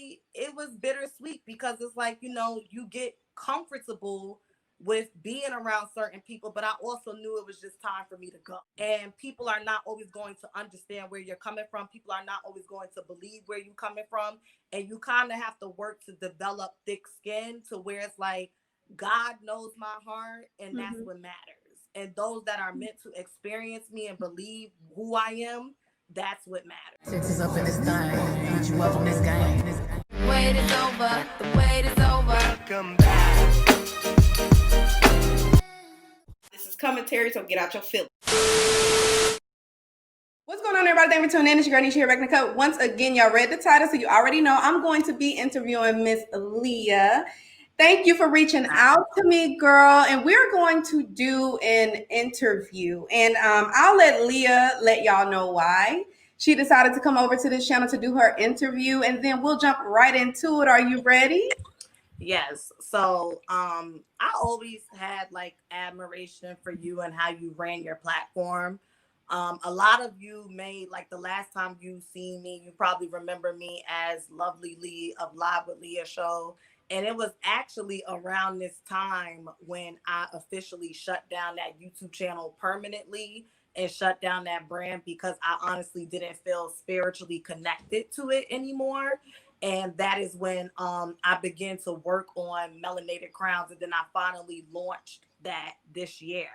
honestly, it was bittersweet because it's like, you get comfortable with being around certain people, but I also knew it was just time for me to go. And people are not always going to understand where you're coming from. People are not always going to believe where you're coming from. And you kind of have to work to develop thick skin to where it's like, God knows my heart, and that's what matters. And those that are meant to experience me and believe who I am, that's what matters. Six is up in this thing. Need you up on this game. Wait is over. The wait is over. Welcome back. This is commentary, so get out your feelings. What's going on, everybody? Thank you for tuning in. It's your girl Nesha here, back in the cut. Once again, y'all read the title, so you already know I'm going to be interviewing Miss Liyah. Thank you for reaching out to me, girl. And we're going to do an interview. And I'll let Leah let y'all know why she decided to come over to this channel to do her interview. And then we'll jump right into it. Are you ready? Yes. So I always had like admiration for you and how you ran your platform. A lot of you may, like the last time you seen me, you probably remember me as LivewLiyah of LivewLiyah show. And it was actually around this time when I officially shut down that YouTube channel permanently and shut down that brand because I honestly didn't feel spiritually connected to it anymore. And that is when I began to work on Melanated Crowns. And then I finally launched that this year.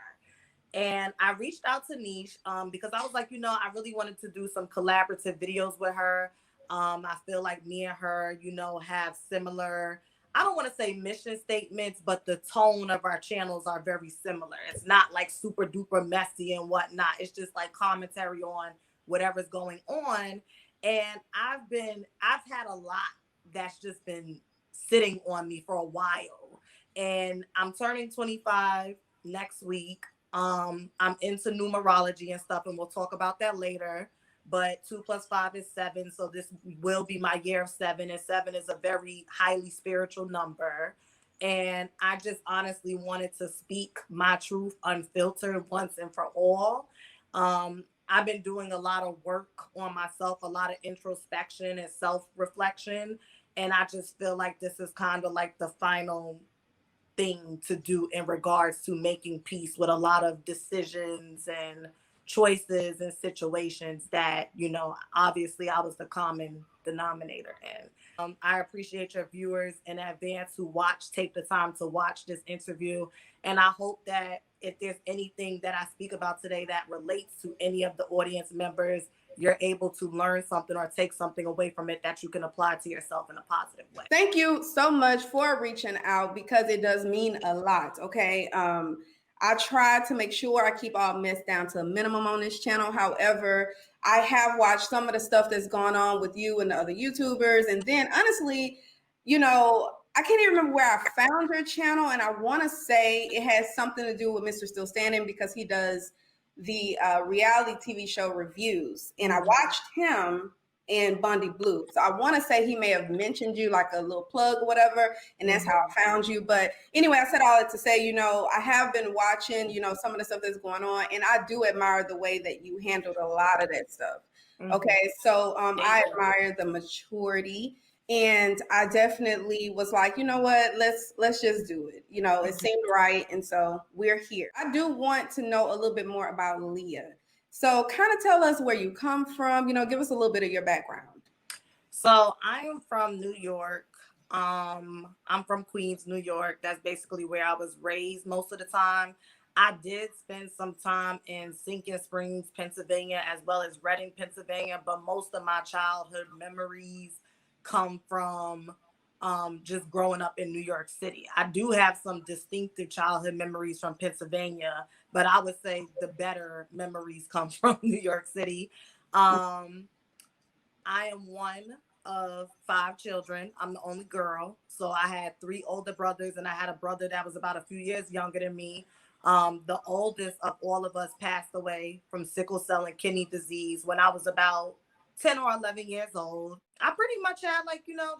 And I reached out to Niche because I was like, I really wanted to do some collaborative videos with her. I feel like me and her, have similar, I don't want to say mission statements, but the tone of our channels are very similar. It's not like super duper messy and whatnot. It's just like commentary on whatever's going on. And I've had a lot that's just been sitting on me for a while. And I'm turning 25 next week. I'm into numerology and stuff, and we'll talk about that later. But 2 + 5 is 7. So this will be my year of 7. And 7 is a very highly spiritual number. And I just honestly wanted to speak my truth unfiltered once and for all. I've been doing a lot of work on myself, a lot of introspection and self-reflection. And I just feel like this is kind of like the final thing to do in regards to making peace with a lot of decisions and choices and situations that, obviously I was the common denominator in. I appreciate your viewers in advance who take the time to watch this interview. And I hope that if there's anything that I speak about today that relates to any of the audience members, you're able to learn something or take something away from it that you can apply to yourself in a positive way. Thank you so much for reaching out because it does mean a lot. Okay. I try to make sure I keep all mess down to a minimum on this channel. However, I have watched some of the stuff that's gone on with you and the other YouTubers. And then honestly, I can't even remember where I found your channel. And I want to say it has something to do with Mr. Still Standing because he does the reality TV show reviews. And I watched him in Bundy Blue. So I want to say he may have mentioned you like a little plug or whatever. And that's how I found you. But anyway, I said all that to say, I have been watching, some of the stuff that's going on. And I do admire the way that you handled a lot of that stuff. Okay. So I admire the maturity. And I definitely was like, you know what, let's just do it. It seemed right. And so we're here. I do want to know a little bit more about Leah. So kind of tell us where you come from, give us a little bit of your background. So I am from New York. I'm from Queens, New York. That's basically where I was raised most of the time. I did spend some time in Sinking Springs, Pennsylvania, as well as Reading, Pennsylvania. But most of my childhood memories come from just growing up in New York City. I do have some distinctive childhood memories from Pennsylvania, but I would say the better memories come from New York City. I am one of 5 children. I'm the only girl. So I had 3 older brothers, and I had a brother that was about a few years younger than me. The oldest of all of us passed away from sickle cell and kidney disease when I was about 10 or 11 years old. I pretty much had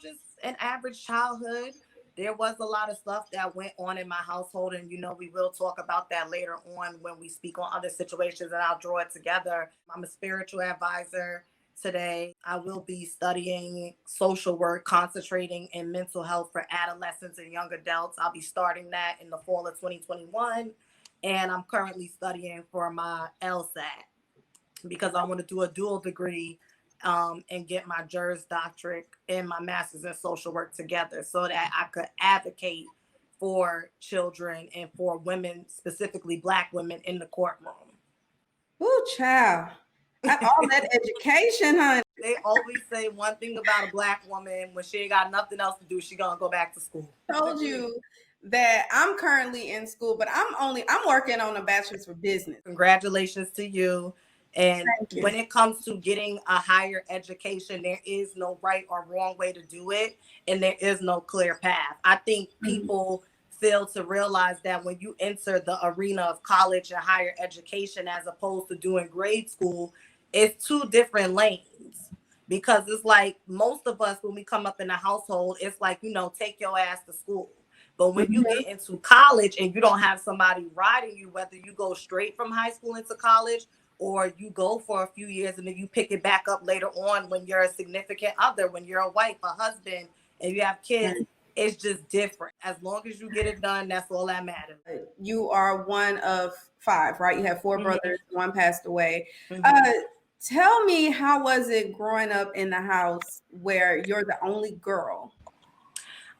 just an average childhood. There was a lot of stuff that went on in my household. And, we will talk about that later on when we speak on other situations, and I'll draw it together. I'm a spiritual advisor today. I will be studying social work, concentrating in mental health for adolescents and young adults. I'll be starting that in the fall of 2021. And I'm currently studying for my LSAT because I want to do a dual degree and get my Juris Doctorate and my master's in social work together so that I could advocate for children and for women, specifically Black women, in the courtroom. Ooh, child. All that education, honey. They always say one thing about a Black woman: when she ain't got nothing else to do, she gonna go back to school. Told you that I'm currently in school, but I'm working on a bachelor's for business. Congratulations to you. And when it comes to getting a higher education, there is no right or wrong way to do it, and there is no clear path. I think people fail to realize that when you enter the arena of college and higher education, as opposed to doing grade school, it's two different lanes. Because it's like most of us, when we come up in the household, it's like, you know, take your ass to school. But when you get into college and you don't have somebody riding you, whether you go straight from high school into college or you go for a few years and then you pick it back up later on when you're a significant other, when you're a wife, a husband, and you have kids, it's just different. As long as you get it done, that's all that matters. You are one of 5, right? You have 4 brothers, one passed away. Tell me, how was it growing up in the house where you're the only girl?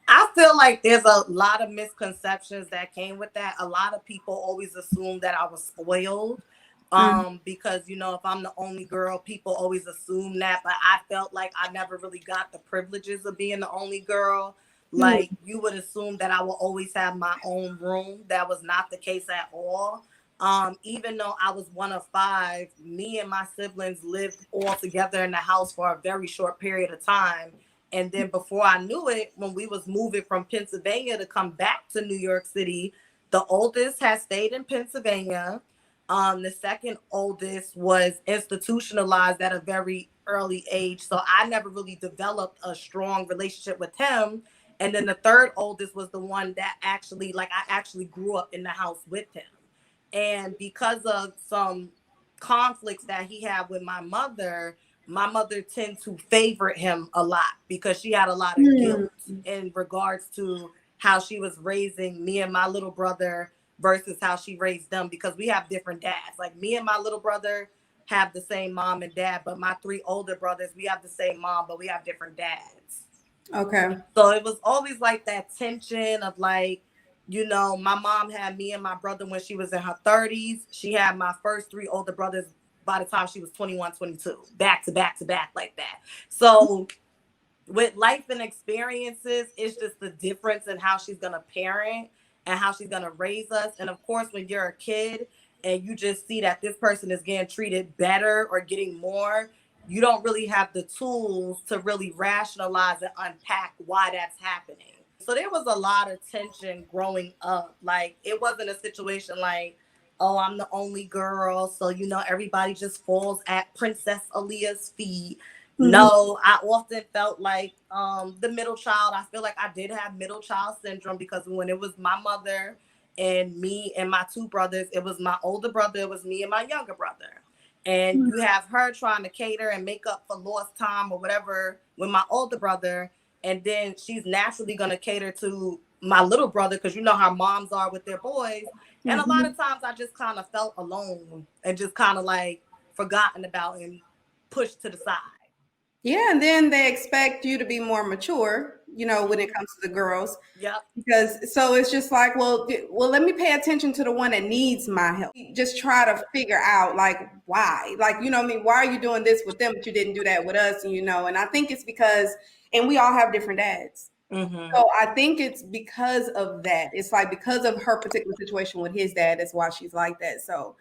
I feel like there's a lot of misconceptions that came with that. A lot of people always assume that I was spoiled because, you know, if I'm the only girl, people always assume that. But I felt like I never really got the privileges of being the only girl. Like you would assume that I will always have my own room. That was not the case at all. Even though I was one of 5, me and my siblings lived all together in the house for a very short period of time. And then before I knew it, when we was moving from Pennsylvania to come back to New York City, the oldest had stayed in Pennsylvania. The second oldest was institutionalized at a very early age. So I never really developed a strong relationship with him. And then the third oldest was the one that actually, like, I actually grew up in the house with him. And because of some conflicts that he had with my mother tended to favor him a lot because she had a lot of guilt in regards to how she was raising me and my little brother versus how she raised them, because we have different dads. Like me and my little brother have the same mom and dad, but my 3 older brothers, we have the same mom, but we have different dads. Okay. So it was always like that tension of like, you know, my mom had me and my brother when she was in her 30s. She had my first 3 older brothers by the time she was 21, 22, back to back to back like that. So with life and experiences, it's just the difference in how she's going to parent and how she's going to raise us. And of course, when you're a kid and you just see that this person is getting treated better or getting more, you don't really have the tools to really rationalize and unpack why that's happening. So there was a lot of tension growing up. Like, it wasn't a situation like, oh, I'm the only girl, so, you know, everybody just falls at Princess Aaliyah's feet. No, I often felt like the middle child. I feel like I did have middle child syndrome because when it was my mother and me and my 2 brothers, it was my older brother, it was me and my younger brother. And you have her trying to cater and make up for lost time or whatever with my older brother. And then she's naturally going to cater to my little brother because you know how moms are with their boys. And a lot of times I just kind of felt alone and just kind of like forgotten about and pushed to the side. Yeah, and then they expect you to be more mature, you know, when it comes to the girls. Yep. Because so it's just like, well, let me pay attention to the one that needs my help. Just try to figure out like why, like, you know what I mean? Why are you doing this with them, but you didn't do that with us? And, you know, and I think it's because, and we all have different dads. So I think it's because of that. It's like because of her particular situation with his dad, that's why she's like that. So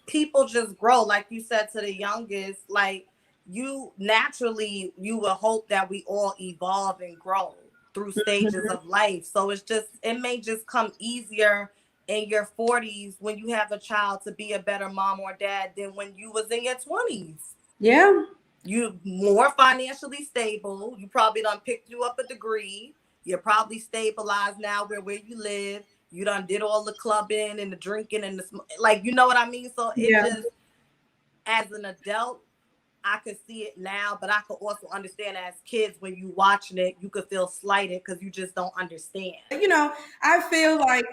people just grow, like you said to the youngest, like you naturally, you will hope that we all evolve and grow through stages of life. So it's just, it may just come easier in your 40s when you have a child to be a better mom or dad than when you was in your 20s. Yeah. You more financially stable. You probably done picked you up a degree. You're probably stabilized now where you live. You done did all the clubbing and the drinking and the like, you know what I mean? So it just, as an adult, I could see it now, but I could also understand as kids when you watching it, you could feel slighted because you just don't understand. I feel like,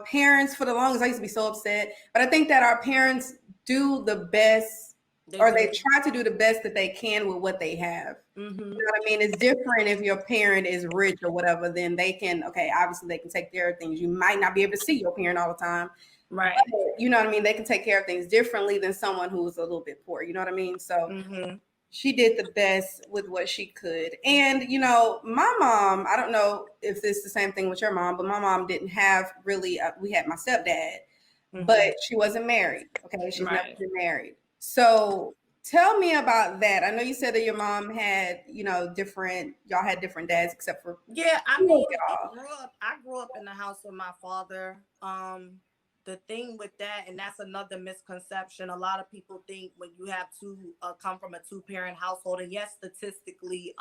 parents, for the longest, I used to be so upset, but I think that our parents do the best, they try to do the best that they can with what they have. Mm-hmm. You know what I mean? It's different if your parent is rich or whatever, then they can, obviously they can take care of things. You might not be able to see your parent all the time. Right. But, you know what I mean? They can take care of things differently than someone who's a little bit poor. You know what I mean? So she did the best with what she could. And, my mom, I don't know if this is the same thing with your mom, but my mom didn't have really, we had my stepdad, but she wasn't married. Okay. She's never been married. So tell me about that. I know you said that your mom had, y'all had different dads except for. Yeah. I mean, I grew up in the house with my father. The thing with that, and that's another misconception, a lot of people think when you have come from a 2-parent household, and yes, statistically,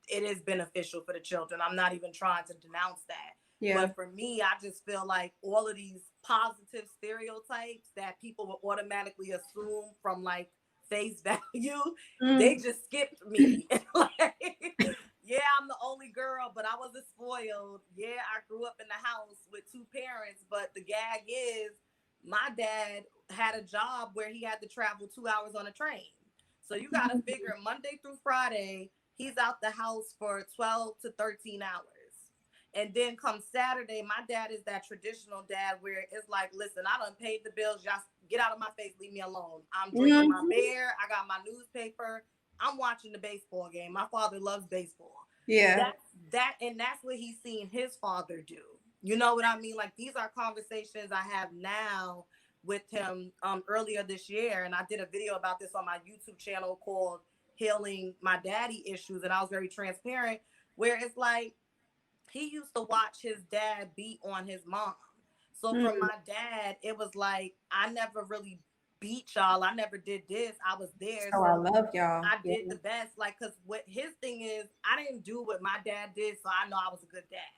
it is beneficial for the children. I'm not even trying to denounce that. Yeah. But for me, I just feel like all of these positive stereotypes that people would automatically assume from like face value, they just skipped me. Yeah, I'm the only girl, but I wasn't spoiled. Yeah, I grew up in the house with 2 parents, but the gag is my dad had a job where he had to travel 2 hours on a train. So you got to figure Monday through Friday, he's out the house for 12 to 13 hours. And then come Saturday, my dad is that traditional dad where it's like, listen, I done paid the bills. Y'all get out of my face. Leave me alone. I'm drinking my beer. I got my newspaper. I'm watching the baseball game. My father loves baseball. Yeah. That's what he's seen his father do. You know what I mean? Like, these are conversations I have now with him earlier this year. And I did a video about this on my YouTube channel called Healing My Daddy Issues. And I was very transparent, where it's like, he used to watch his dad beat on his mom. So for my dad, it was like, I never really beat y'all. I never did this. I was there. So I love y'all. I did the best. Like, because what his thing is, I didn't do what my dad did, so I know I was a good dad.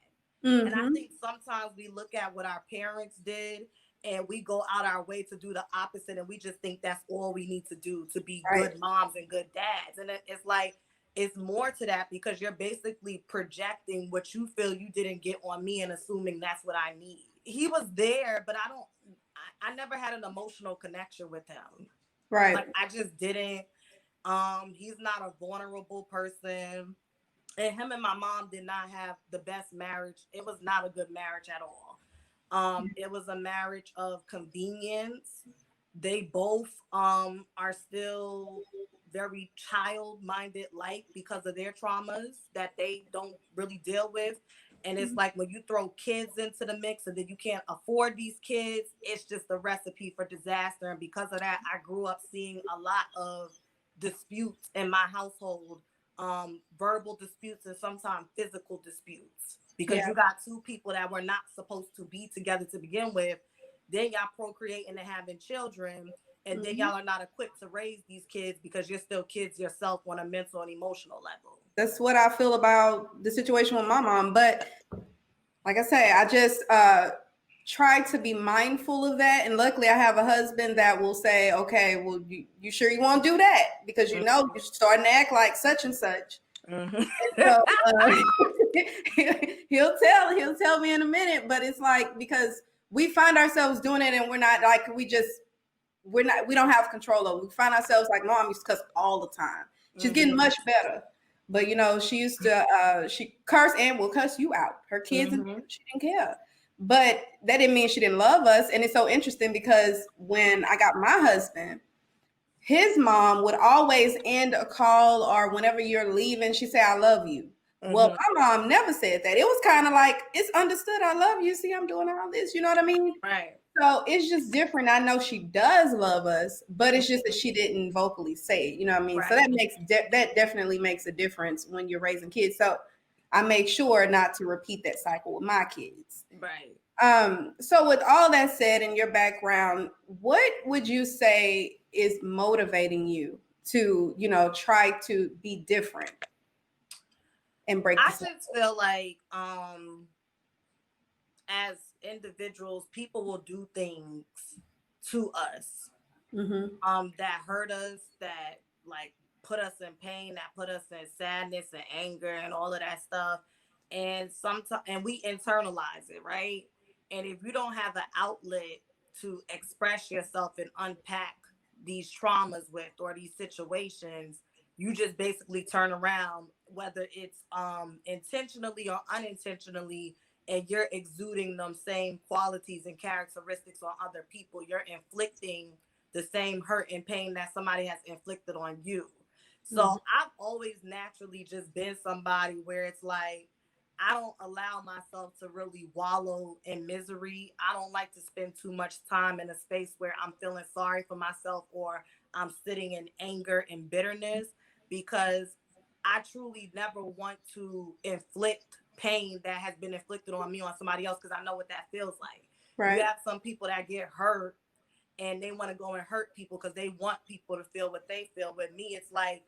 And I think sometimes we look at what our parents did and we go out our way to do the opposite, and we just think that's all we need to do to be good moms and good dads. And it's like, it's more to that, because you're basically projecting what you feel you didn't get on me and assuming that's what I need. He was there, but I never had an emotional connection with him. Right. Like, I just didn't. He's not a vulnerable person. And him and my mom did not have the best marriage. It was not a good marriage at all. It was a marriage of convenience. They both are still very child-minded like because of their traumas that they don't really deal with. And it's like, when you throw kids into the mix and then you can't afford these kids, it's just a recipe for disaster. And because of that, I grew up seeing a lot of disputes in my household, verbal disputes and sometimes physical disputes, because you got 2 people that were not supposed to be together to begin with. Then y'all procreating and having children, and then y'all are not equipped to raise these kids because you're still kids yourself on a mental and emotional level. That's what I feel about the situation with my mom. But like I say, I just try to be mindful of that. And luckily I have a husband that will say, okay, well, you sure you want to do that? Because you're starting to act like such and such. So, he'll tell me in a minute, but it's like, because we find ourselves doing it and we're not like, we don't have control over it. We find ourselves like, Mom used to cuss all the time. She's getting much better. But she used to she curse and will cuss you out. Her kids, she didn't care. But that didn't mean she didn't love us. And it's so interesting because when I got my husband, his mom would always end a call, or whenever you're leaving, she say, I love you. Well, my mom never said that. It was kind of like, it's understood. I love you. See, I'm doing all this. You know what I mean? Right. So it's just different. I know she does love us, but it's just that she didn't vocally say it. You know what I mean? Right. So that definitely makes a difference when you're raising kids. So I make sure not to repeat that cycle with my kids. Right. So with all that said, in your background, what would you say is motivating you to, try to be different and break? I just feel like, as individuals, people will do things to us, that hurt us, that like put us in pain, that put us in sadness and anger and all of that stuff. And sometimes, and we internalize it, right? And if you don't have an outlet to express yourself and unpack these traumas with, or these situations, you just basically turn around, whether it's intentionally or unintentionally, and you're exuding them same qualities and characteristics on other people. You're inflicting the same hurt and pain that somebody has inflicted on you. So I've always naturally just been somebody where it's like, I don't allow myself to really wallow in misery. I don't like to spend too much time in a space where I'm feeling sorry for myself, or I'm sitting in anger and bitterness, because I truly never want to inflict pain that has been inflicted on me on somebody else, because I know what that feels like. Right. You have some people that get hurt and they want to go and hurt people because they want people to feel what they feel. With me, it's like,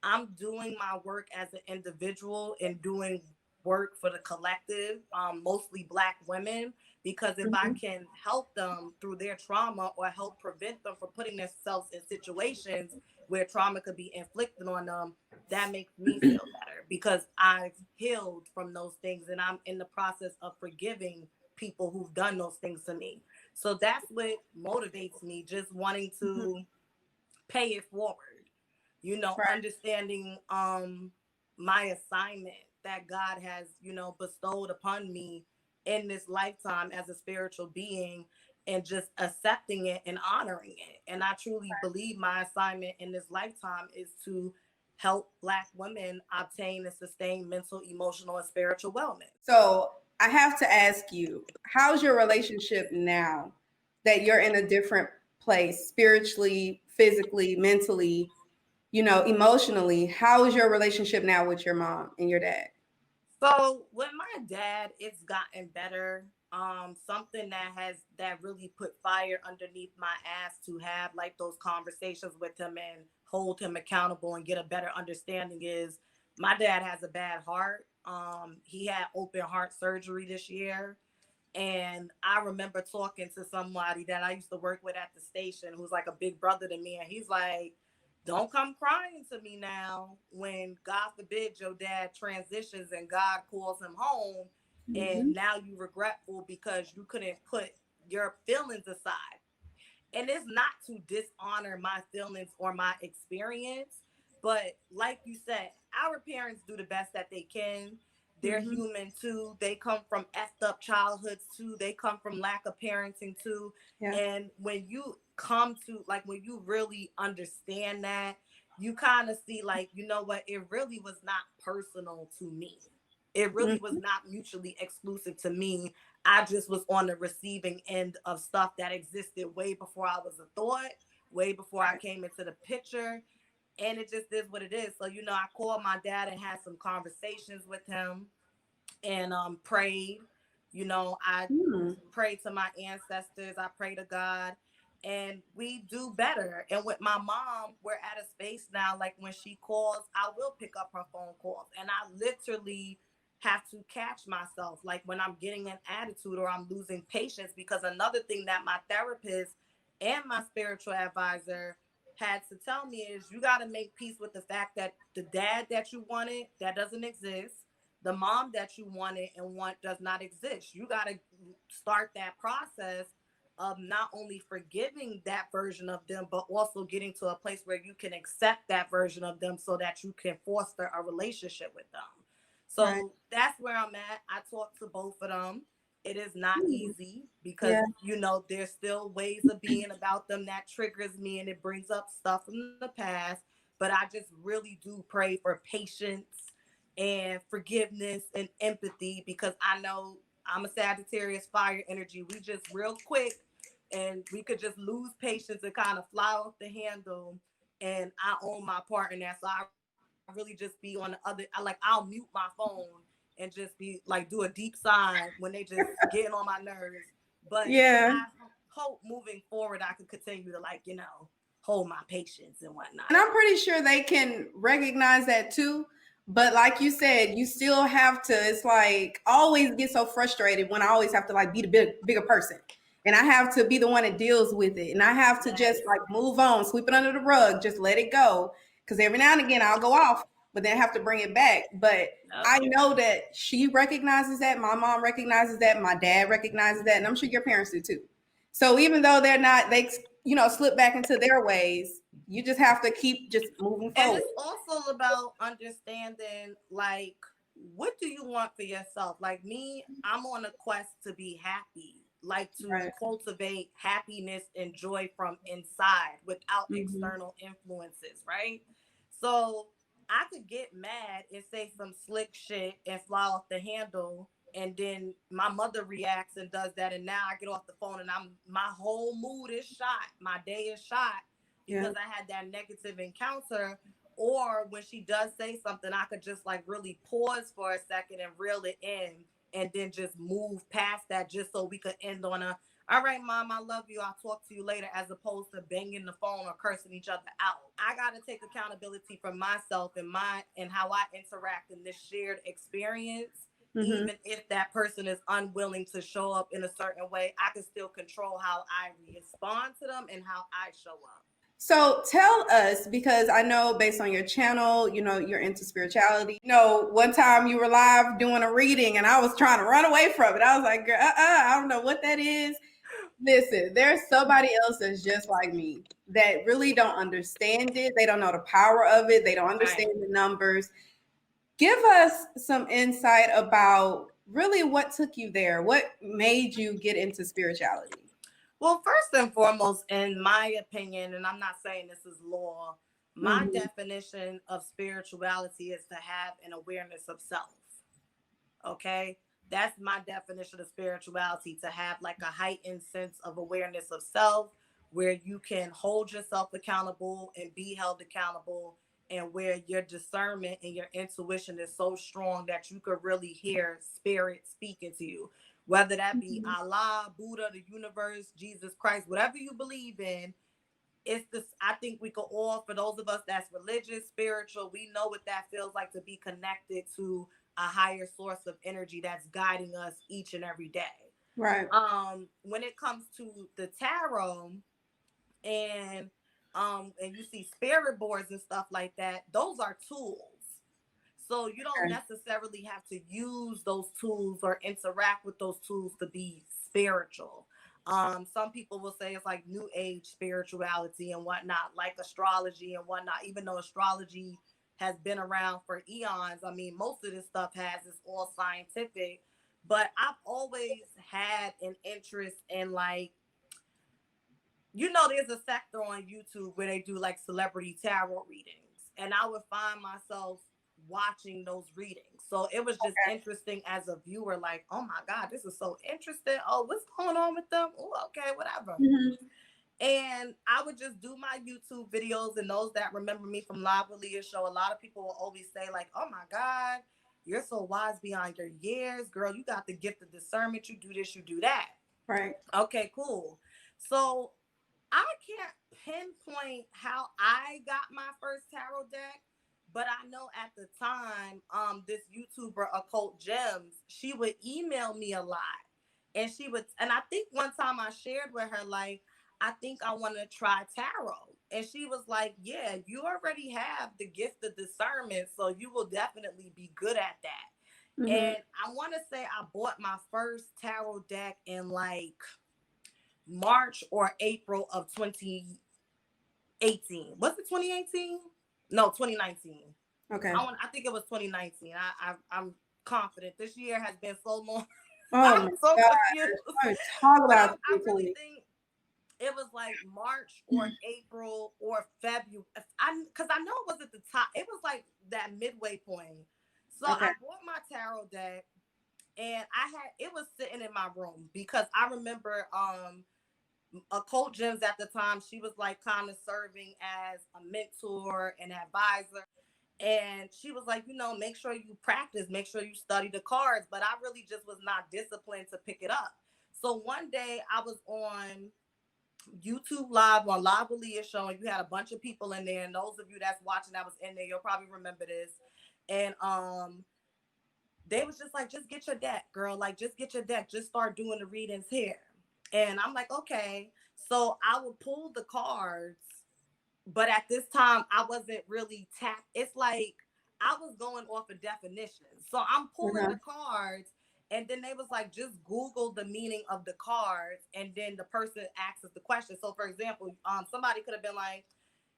I'm doing my work as an individual and doing work for the collective, mostly Black women, because if I can help them through their trauma, or help prevent them from putting themselves in situations where trauma could be inflicted on them, that makes me feel better, because I've healed from those things and I'm in the process of forgiving people who've done those things to me. So that's what motivates me, just wanting to pay it forward, you know, understanding my assignment that God has, you know, bestowed upon me in this lifetime as a spiritual being, and just accepting it and honoring it. And I truly believe my assignment in this lifetime is to help Black women obtain and sustain mental, emotional, and spiritual wellness. So I have to ask you, how's your relationship now that you're in a different place, spiritually, physically, mentally, you know, emotionally? How is your relationship now with your mom and your dad? So with my dad, it's gotten better. Something that really put fire underneath my ass to have like those conversations with him and hold him accountable and get a better understanding is, my dad has a bad heart. He had open heart surgery this year. And I remember talking to somebody that I used to work with at the station, who's like a big brother to me. And he's like, don't come crying to me now when, God forbid, your dad transitions and God calls him home, and now you regretful because you couldn't put your feelings aside. And it's not to dishonor my feelings or my experience, but like you said, our parents do the best that they can. They're human too. They come from effed up childhoods too. They come from lack of parenting too. Yeah. And when you come to, like, when you really understand that, you kind of see, like, you know what, it really was not personal to me. It really was not mutually exclusive to me. I just was on the receiving end of stuff that existed way before I was a thought, way before I came into the picture. And it just is what it is. So, you know, I called my dad and had some conversations with him, and prayed. You know, I prayed to my ancestors. I pray to God, and we do better. And with my mom, we're at a space now, like when she calls, I will pick up her phone calls. And I literally have to catch myself, like when I'm getting an attitude or I'm losing patience, because another thing that my therapist and my spiritual advisor had to tell me is, you got to make peace with the fact that the dad that you wanted, that doesn't exist. The mom that you wanted and want does not exist. You got to start that process of not only forgiving that version of them, but also getting to a place where you can accept that version of them so that you can foster a relationship with them. So that's where I'm at. I talk to both of them. It is not easy because, you know, there's still ways of being about them that triggers me and it brings up stuff from the past. But I just really do pray for patience and forgiveness and empathy, because I know I'm a Sagittarius fire energy. We just real quick, and we could just lose patience and kind of fly off the handle. And I own my part in that. So I really just be on the other, I'll mute my phone and just be like, do a deep sigh when they just getting on my nerves. But I hope moving forward, I could continue to, like, you know, hold my patience and whatnot. And I'm pretty sure they can recognize that too. But like you said, you still have to, it's like, I always get so frustrated when I always have to like be the bigger person. And I have to be the one that deals with it. And I have to just like move on, sweep it under the rug, just let it go. because every now and again I'll go off, but then have to bring it back. But I know that she recognizes that, my mom recognizes that, my dad recognizes that, and I'm sure your parents do too. So even though they're not, they slip back into their ways, you just have to keep just moving forward. And it's also about understanding, like, what do you want for yourself? Like me, I'm on a quest to be happy, like to cultivate happiness and joy from inside without external influences, right? So I could get mad and say some slick shit and fly off the handle, and then my mother reacts and does that, and now I get off the phone and my whole mood is shot, my day is shot because I had that negative encounter. Or when she does say something, I could just like really pause for a second and reel it in, and then just move past that, just so we could end on a, all right, mom, I love you, I'll talk to you later, as opposed to banging the phone or cursing each other out. I got to take accountability for myself and how I interact in this shared experience. Even if that person is unwilling to show up in a certain way, I can still control how I respond to them and how I show up. So tell us, because I know based on your channel, you're into spirituality. One time you were live doing a reading and I was trying to run away from it. I was like, girl, I don't know what that is. Listen, there's somebody else that's just like me that really don't understand it. They don't know the power of it. They don't understand the numbers. Give us some insight about really what took you there. What made you get into spirituality? Well, first and foremost, in my opinion, and I'm not saying this is law, my definition of spirituality is to have an awareness of self. Okay? That's my definition of spirituality, to have like a heightened sense of awareness of self, where you can hold yourself accountable and be held accountable, and where your discernment and your intuition is so strong that you could really hear spirit speaking to you. Whether that be Allah, Buddha, the universe, Jesus Christ, whatever you believe in, it's this. I think we could all, for those of us that's religious, spiritual, we know what that feels like, to be connected to a higher source of energy that's guiding us each and every day. Right. When it comes to the tarot and you see spirit boards and stuff like that, those are tools. So you don't necessarily have to use those tools or interact with those tools to be spiritual. Some people will say it's like new age spirituality and whatnot, like astrology and whatnot, even though astrology has been around for eons. I mean, most of this stuff it's all scientific, but I've always had an interest in, like, there's a sector on YouTube where they do like celebrity tarot readings, and I would find myself watching those readings. So it was just interesting as a viewer, like, oh my God, this is so interesting. Oh, what's going on with them? Oh, okay, whatever. And I would just do my YouTube videos, and those that remember me from LivewLiyah show, a lot of people will always say like, oh my God, you're so wise beyond your years, girl. You got the gift of discernment. You do this, you do that. Right. Okay, cool. So I can't pinpoint how I got my first tarot deck, but I know at the time, this YouTuber, Occult Gems, she would email me a lot. And I think one time I shared with her, like, I think I want to try tarot. And she was like, yeah, you already have the gift of discernment, so you will definitely be good at that. And I want to say I bought my first tarot deck in like March or April of 2018. Was it 2018? No, 2019. Okay. I think it was 2019. I'm confident. This year has been so long. Oh I'm so God. confused. Talk about I really think it was like March or April or February. Because I know it was at the top. It was like that midway point. So I bought my tarot deck, and it was sitting in my room, because I remember Occult Gems at the time, she was like kind of serving as a mentor and advisor. And she was like, make sure you practice, make sure you study the cards. But I really just was not disciplined to pick it up. So one day I was on YouTube Live on LivewLiyah show, and you had a bunch of people in there. And those of you that's watching that was in there, you'll probably remember this. And they was just like, just get your deck, girl. Like, just get your deck. Just start doing the readings here. And I'm like, okay. So I would pull the cards but at this time I wasn't really it's like I was going off of definitions. So I'm pulling the cards, and then they was like, just Google the meaning of the cards, and then the person asks us the question. So for example, somebody could have been like,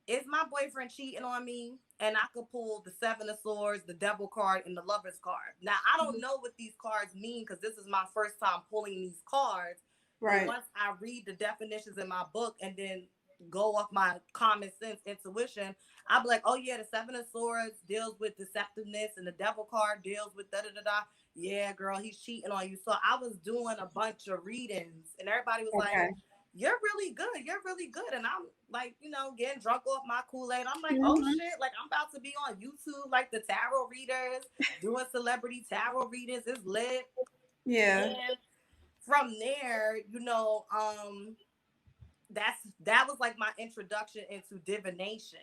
is my boyfriend cheating on me? And I could pull the Seven of Swords, the Devil card, and the Lover's card. Now, I don't know what these cards mean because this is my first time pulling these cards. Right. But once I read the definitions in my book and then go off my common sense intuition, I'll be like, oh, yeah, the Seven of Swords deals with deceptiveness, and the Devil card deals with da-da-da-da. Yeah, girl, he's cheating on you. So I was doing a bunch of readings, and everybody was like, you're really good. You're really good. And I'm like, getting drunk off my Kool-Aid. I'm like, oh shit, like I'm about to be on YouTube, like the tarot readers, doing celebrity tarot readings. It's lit. Yeah. And from there, that was like my introduction into divination.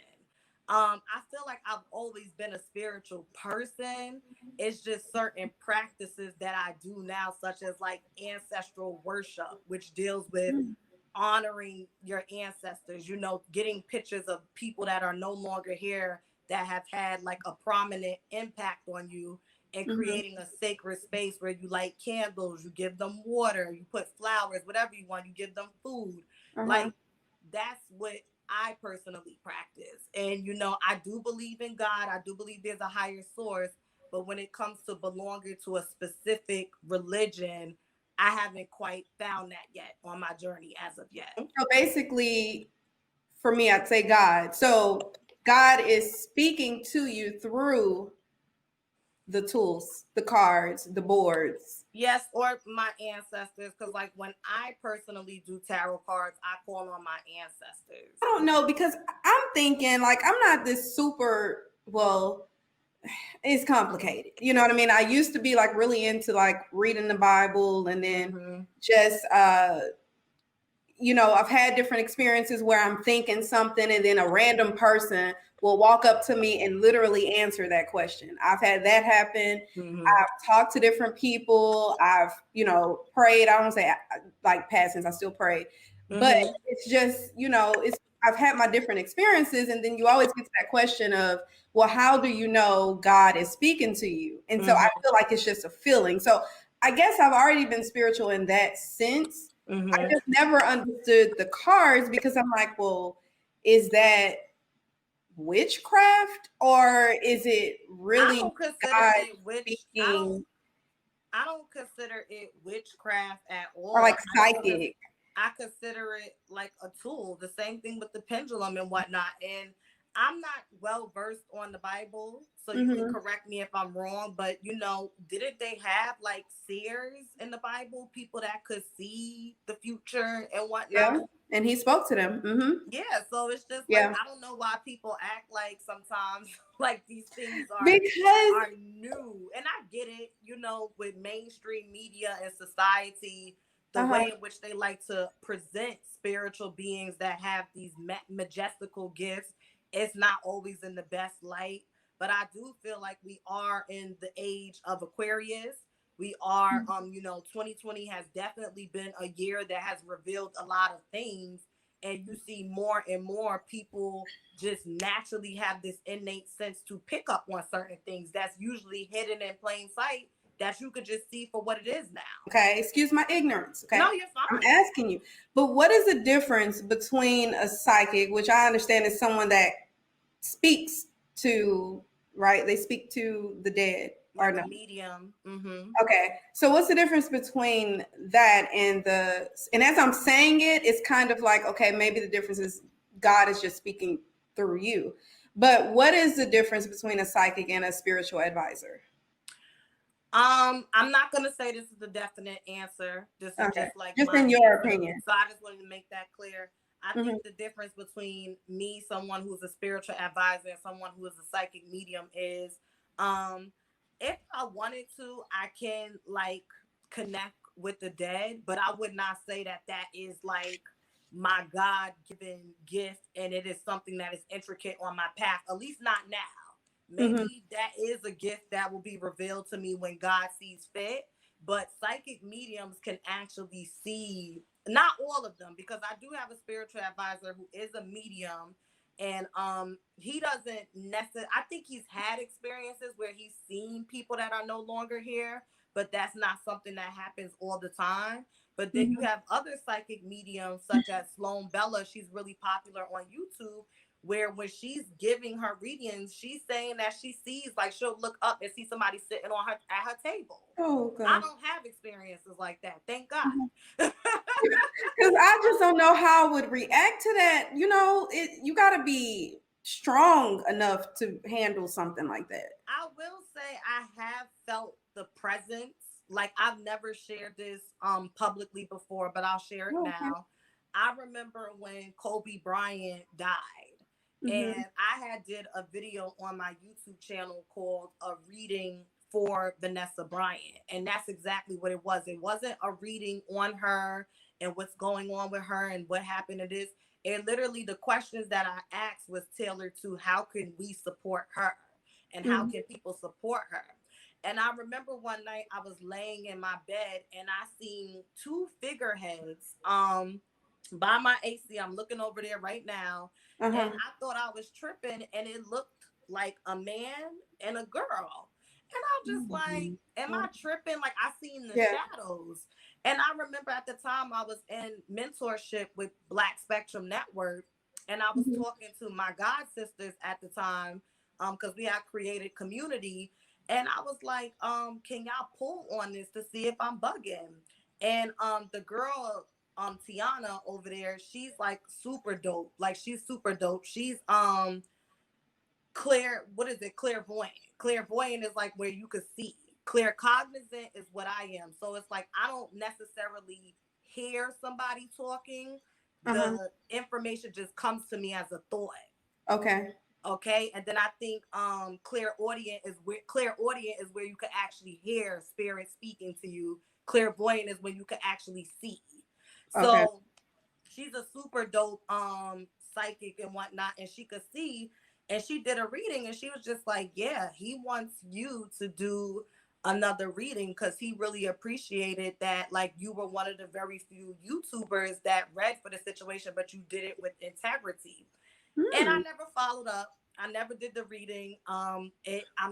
I feel like I've always been a spiritual person. It's just certain practices that I do now, such as like ancestral worship, which deals with honoring your ancestors, getting pictures of people that are no longer here that have had like a prominent impact on you, and creating a sacred space where you light candles, you give them water, you put flowers, whatever you want, you give them food. Like that's what I personally practice. And I do believe in God. I do believe there's a higher source, but when it comes to belonging to a specific religion, I haven't quite found that yet on my journey as of yet. So basically, for me, I'd say God. So God is speaking to you through the tools, the cards, the boards. Yes, or my ancestors. Because like when I personally do tarot cards, I call on my ancestors. I don't know, because I'm thinking like I'm not this super, well, it's complicated. You know what I mean? I used to be like really into like reading the Bible, and then just I've had different experiences where I'm thinking something and then a random person will walk up to me and literally answer that question. I've had that happen. I've talked to different people. I've, prayed. I don't say like past tense, I still pray. But it's just, I've had my different experiences, and then you always get to that question of, well, how do you know God is speaking to you? And so I feel like it's just a feeling. So I guess I've already been spiritual in that sense. I just never understood the cards, because I'm like, well, is that witchcraft, or is it really God speaking? I don't consider it witchcraft at all. Or like psychic. I consider it like a tool. The same thing with the pendulum and whatnot. And I'm not well versed on the Bible, so you can correct me if I'm wrong. But didn't they have like seers in the Bible, people that could see the future and whatnot? Yeah, and he spoke to them. Yeah, so it's just like, I don't know why people act like sometimes like these things are new. And I get it, with mainstream media and society, the way in which they like to present spiritual beings that have these majestical gifts. It's not always in the best light, but I do feel like we are in the age of Aquarius. We are, 2020 has definitely been a year that has revealed a lot of things, and you see more and more people just naturally have this innate sense to pick up on certain things that's usually hidden in plain sight, that you could just see for what it is now. Okay, excuse my ignorance. Okay, no, you're fine. I'm asking you, but what is the difference between a psychic, which I understand is someone that speaks to, right? They speak to the dead, or no? Medium. Okay, so what's the difference between that and as I'm saying it, it's kind of like, okay, maybe the difference is God is just speaking through you. But what is the difference between a psychic and a spiritual advisor? I'm not gonna say this is a definite answer. This is just like in your opinion. So I just wanted to make that clear. I think the difference between me, someone who's a spiritual advisor, and someone who is a psychic medium is, if I wanted to, I can like connect with the dead, but I would not say that is like my God-given gift, and it is something that is intricate on my path, at least not now. Maybe that is a gift that will be revealed to me when God sees fit. But psychic mediums can actually see, not all of them, because I do have a spiritual advisor who is a medium, And he doesn't necessarily, I think he's had experiences where he's seen people that are no longer here, but that's not something that happens all the time. But then you Mhm. have other psychic mediums such as Sloan Bella. She's really popular on YouTube, where when she's giving her readings, she's saying that she sees, like, she'll look up and see somebody sitting on her at her table. Oh I gosh. don't have experiences like that, thank God. Because I just don't know how I would react to that. You know, you got to be strong enough to handle something like that. I will say I have felt the presence. Like, I've never shared this publicly before, but I'll share it Oh, okay. now. I remember when Kobe Bryant died, Mm-hmm. and I had did a video on my YouTube channel called A Reading for Vanessa Bryant. And that's exactly what it was. It wasn't a reading on her and what's going on with her and what happened to this. And literally the questions that I asked was tailored to how can we support her and how Mm-hmm. can people support her. And I remember one night I was laying in my bed and I seen two figureheads by my AC. I'm looking over there right now, and Uh-huh. I thought I was tripping, and it looked like a man and a girl. And I'm just like, am I tripping? Like, I seen the Yeah. shadows. And I remember at the time I was in mentorship with Black Spectrum Network, and I was Mhm. talking to my god sisters at the time, because we had created community. And I was like, can y'all pull on this to see if I'm bugging? And the girl, Tiana over there, she's like super dope. Like, she's super dope. She's clear, what is it? Clairvoyant. Clairvoyant is like where you could see. Claircognizant is what I am. So it's like I don't necessarily hear somebody talking. Uh-huh. The information just comes to me as a thought. Okay. Okay. And then I think clairaudient is where you could actually hear spirit speaking to you. Clairvoyant is when you could actually see. Okay. So she's a super dope psychic and whatnot, and she could see. And she did a reading, and she was just like, yeah, he wants you to do another reading because he really appreciated that, like, you were one of the very few YouTubers that read for the situation, but you did it with integrity. And I Hmm. never followed up. I never did the reading. I'm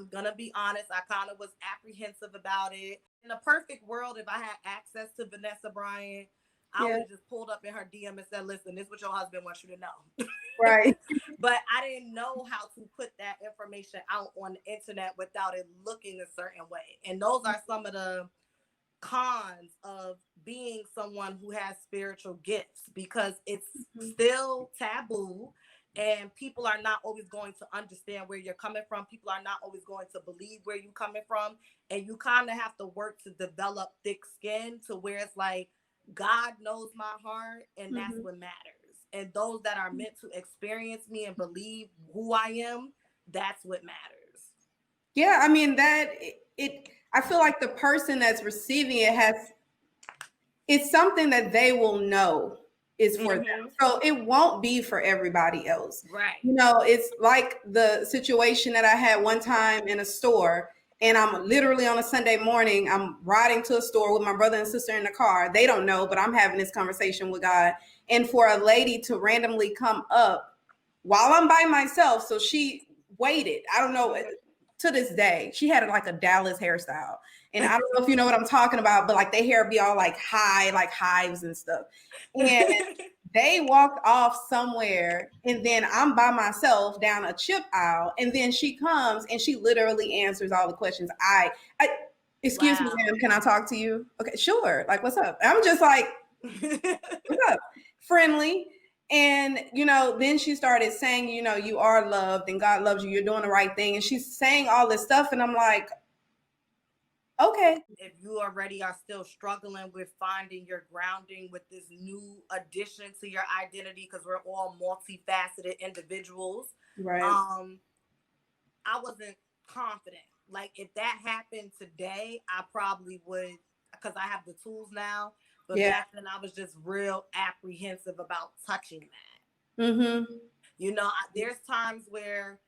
gonna be honest, I kind of was apprehensive about it. In a perfect world, if I had access to Vanessa Bryant, I would Yeah. have just pulled up in her DM and said, listen, this is what your husband wants you to know. Right. But I didn't know how to put that information out on the internet without it looking a certain way. And those are some of the cons of being someone who has spiritual gifts, because it's Mhm. still taboo, and people are not always going to understand where you're coming from. People are not always going to believe where you're coming from, and you kind of have to work to develop thick skin to where it's like, God knows my heart, and that's Mhm. what matters. And those that are meant to experience me and believe who I am, that's what matters. Yeah, I mean I feel like the person that's receiving it has it's something that they will know is for them. Mm-hmm. So it won't be for everybody else. Right. You know, it's like the situation that I had one time in a store, and I'm literally on a Sunday morning, I'm riding to a store with my brother and sister in the car. They don't know, but I'm having this conversation with God. And for a lady to randomly come up while I'm by myself, so she waited. I don't know, to this day, she had like a Dallas hairstyle. And I don't know if you know what I'm talking about, but like their hair be all like high, like hives and stuff. And they walked off somewhere, and then I'm by myself down a chip aisle, and then she comes and she literally answers all the questions. I excuse me, Wow. ma'am, can I talk to you? Okay, sure. Like, what's up? I'm just like, what's up? Friendly. And, you know, then she started saying, you know, you are loved and God loves you. You're doing the right thing. And she's saying all this stuff. And I'm like, okay. If you already are still struggling with finding your grounding with this new addition to your identity, because we're all multifaceted individuals, Right. um, I wasn't confident. Like, if that happened today, I probably would, because I have the tools now. But Yeah. back then, I was just real apprehensive about touching that. Mm-hmm. You know, there's times where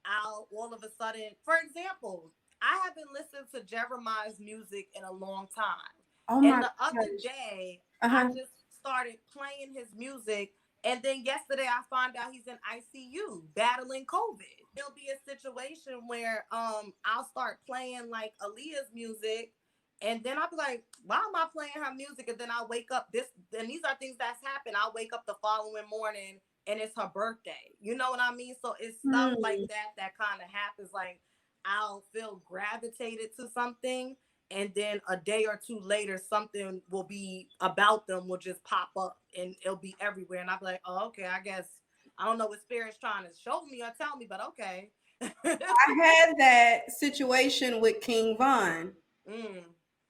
I'll all of a sudden, for example, I haven't listened to Jeremiah's music in a long time. Oh And my the other gosh. day, I Uh-huh. just started playing his music, And then yesterday I found out he's in ICU battling COVID. There'll be a situation where I'll start playing like Aaliyah's music, and then I'll be like, why am I playing her music? And then I'll wake up and these are things that's happened. I'll wake up the following morning and it's her birthday. You know what I mean? So it's stuff like that kind of happens. Like I'll feel gravitated to something, and then a day or two later something will be about them will just pop up and it'll be everywhere, and I'll be like, oh, okay, I guess I don't know what spirit's trying to show me or tell me, but okay. I had that situation with King Von.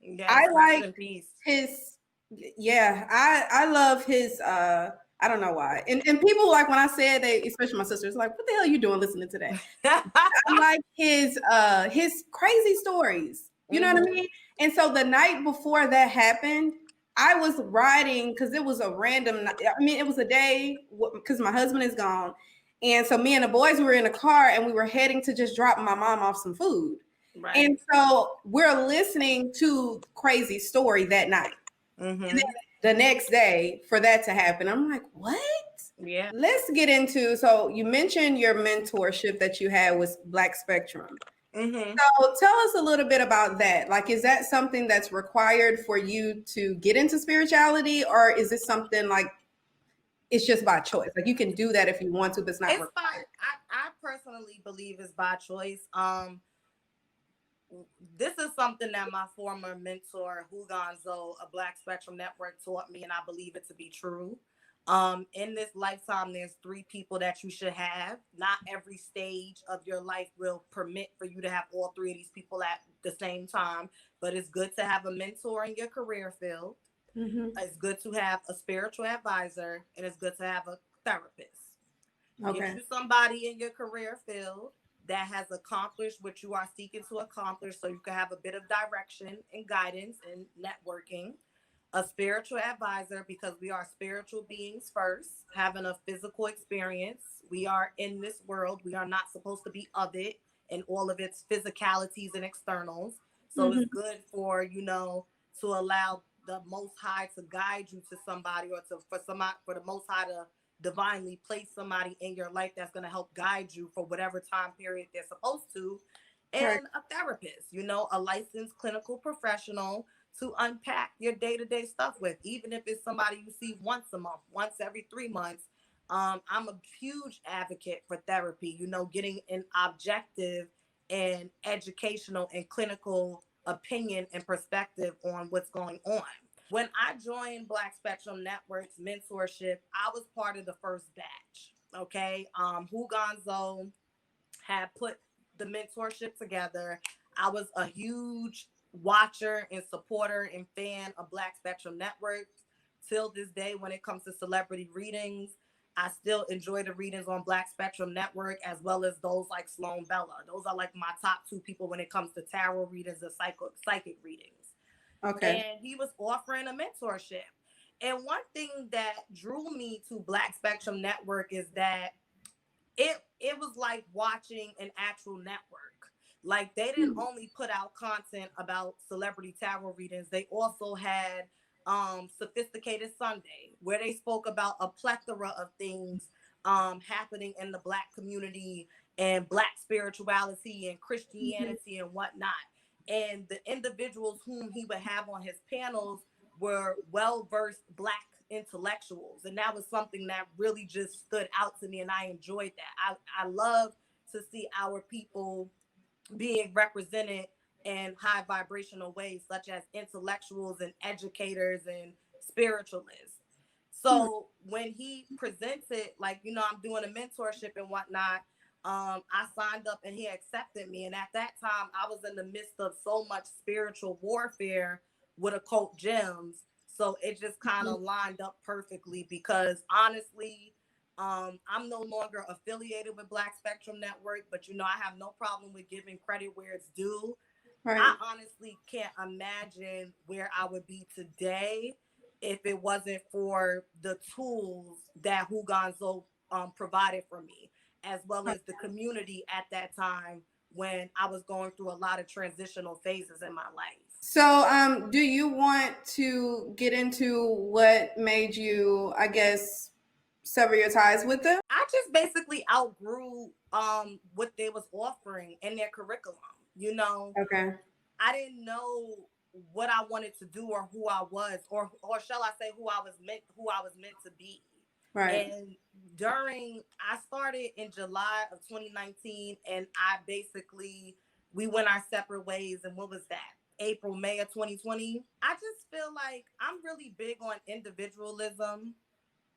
Yes, I like in peace. his, yeah, I love his, I don't know why. And people, like, when I said, they, especially my sisters, like, what the hell are you doing listening to that? I like his crazy stories. You know what I mean? And so the night before that happened, I was riding, because it was a random, I mean, it was a day because my husband is gone. And so me and the boys were in a car and we were heading to just drop my mom off some food. Right. And so we're listening to Crazy Story that night. And then the next day for that to happen, I'm like, what? Yeah. Let's get into, so you mentioned your mentorship that you had with Black Spectrum. So tell us a little bit about that. Like, is that something that's required for you to get into spirituality, or is this something like it's just by choice? Like, you can do that if you want to, but it's not required. I personally believe it's by choice. This is something that my former mentor, Hugonzo, a Black Spectrum Network, taught me, and I believe it to be true. In this lifetime, there's 3 people that you should have. Not every stage of your life will permit for you to have all 3 of these people at the same time, but it's good to have a mentor in your career field. It's good to have a spiritual advisor, and it's good to have a therapist. Get you somebody in your career field that has accomplished what you are seeking to accomplish, so you can have a bit of direction and guidance and networking. A spiritual advisor, because we are spiritual beings first, having a physical experience. We are in this world. We are not supposed to be of it and all of its physicalities and externals. So it's good for, to allow the Most High to guide you to somebody, or for the Most High to divinely place somebody in your life that's going to help guide you for whatever time period they're supposed to. And a therapist, a licensed clinical professional to unpack your day-to-day stuff with, even if it's somebody you see once a month, once every 3 months. I'm a huge advocate for therapy, getting an objective and educational and clinical opinion and perspective on what's going on. When I joined Black Spectrum Network's mentorship, I was part of the first batch. Okay. Hugonzo had put the mentorship together. I was a huge watcher and supporter and fan of Black Spectrum Network. Till this day, when it comes to celebrity readings, I still enjoy the readings on Black Spectrum Network, as well as those like Sloan Bella. Those are like my top 2 people when it comes to tarot readings and psychic readings. Okay. And he was offering a mentorship. And one thing that drew me to Black Spectrum Network is that it was like watching an actual network. Like, they didn't only put out content about celebrity tarot readings. They also had Sophisticated Sunday, where they spoke about a plethora of things happening in the Black community and Black spirituality and Christianity and whatnot. And the individuals whom he would have on his panels were well-versed Black intellectuals. And that was something that really just stood out to me, and I enjoyed that. I love to see our people being represented in high vibrational ways, such as intellectuals and educators and spiritualists. So when he presented, like, I'm doing a mentorship and whatnot, I signed up and he accepted me. And at that time, I was in the midst of so much spiritual warfare with occult gems. So it just kind of lined up perfectly, because honestly, I'm no longer affiliated with Black Spectrum Network, but I have no problem with giving credit where it's due. Right. I honestly can't imagine where I would be today if it wasn't for the tools that Hugonzo provided for me, as well as the community at that time when I was going through a lot of transitional phases in my life. So, do you want to get into what made you, I guess, sever your ties with them? I just basically outgrew what they was offering in their curriculum. You know, Okay. I didn't know what I wanted to do or who I was, or shall I say who I was meant to be. Right. And I started in July of 2019, and we went our separate ways. And what was that? April, May of 2020. I just feel like I'm really big on individualism.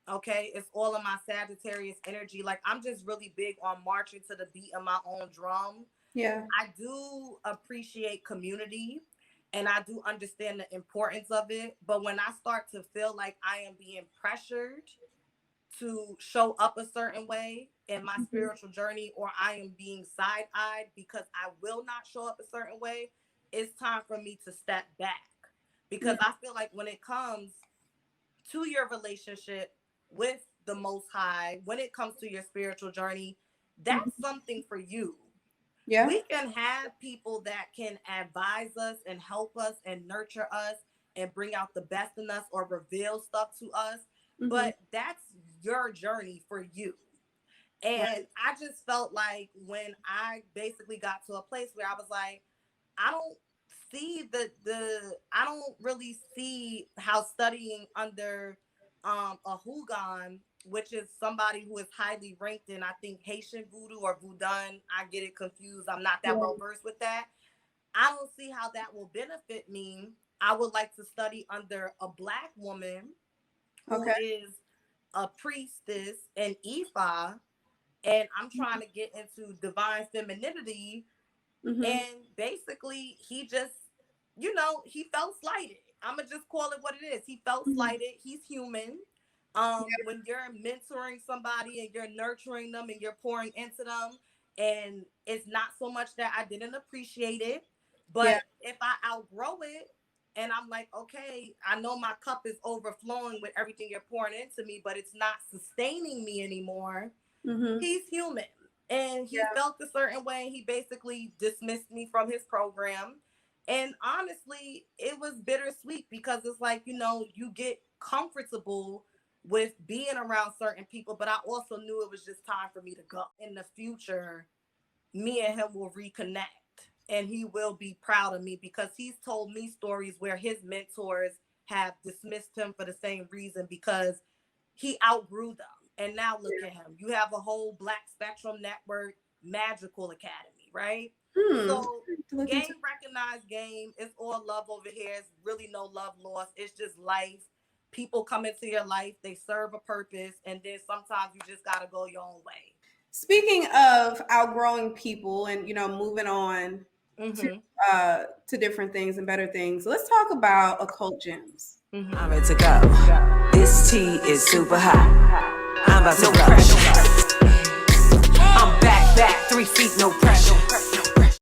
Okay, it's all of my Sagittarius energy. Like, I'm just really big on marching to the beat of my own drum. Yeah. I do appreciate community, and I do understand the importance of it. But when I start to feel like I am being pressured to show up a certain way in my spiritual journey, or I am being side-eyed because I will not show up a certain way, it's time for me to step back. Because I feel like when it comes to your relationship with the Most High, when it comes to your spiritual journey, that's something for you. Yeah. We can have people that can advise us and help us and nurture us and bring out the best in us or reveal stuff to us. But that's your journey for you. And I just felt like when I basically got to a place where I was like, I don't really see how studying under a Hugan, which is somebody who is highly ranked in, I think, Haitian voodoo or Voodoo. I get it confused. I'm not that well versed with that. I don't see how that will benefit me. I would like to study under a Black woman who is a priestess and Ifa, and I'm trying to get into divine femininity. And basically he just, he felt slighted. I'm gonna just call it what it is. He felt slighted. He's human. When you're mentoring somebody and you're nurturing them and you're pouring into them, and it's not so much that I didn't appreciate it, but if I outgrow it and I'm like, okay, I know my cup is overflowing with everything you're pouring into me, but it's not sustaining me anymore. He's human. And he felt a certain way. He basically dismissed me from his program. And honestly, it was bittersweet because it's like, you get comfortable with being around certain people, but I also knew it was just time for me to go. In the future, me and him will reconnect, and he will be proud of me because he's told me stories where his mentors have dismissed him for the same reason because he outgrew them. And now look at him. You have a whole Black Spectrum Network Magical Academy, right? So game recognized game. It's all love over here. It's really no love lost. It's just life. People come into your life. They serve a purpose. And then sometimes you just got to go your own way. Speaking of outgrowing people and, moving on to different things and better things, let's talk about occult gems. I'm ready to go. This tea is super hot. I'm about to go.